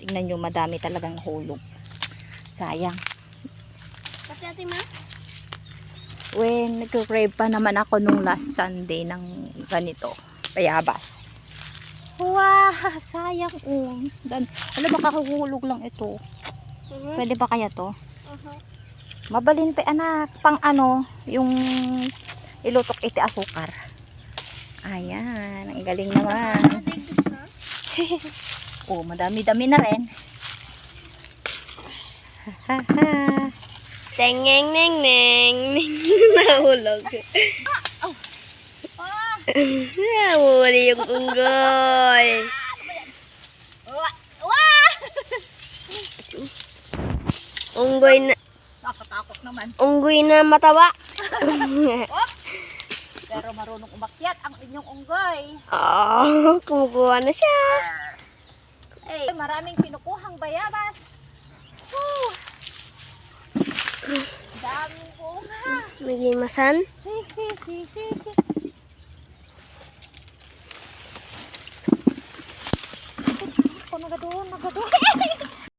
Tingnan nyo, madami talagang hulog. Sayang. Kasi ate ma? When nagko-crave pa naman ako nung last Sunday ng ganito, bayabas. Wow, sayang. Alam, baka huhulog lang ito. Pwede ba kaya to? Mabalin pa anak, pang ano, yung ilutok iti asukar. Ayan, ang galing naman. Oh, madami-dami na rin. Tengeng neng neng. Nahulog. Nahuli yung unggoy. Unggoy na. Nakatakot naman. Unggoy na matawa. Pero marunong umakyat ang inyong unggoy. Oh, kumukuha na siya. Eh, maraming pinukuhang bayabas. Woo! Daming bunga. Naging masan. Sige.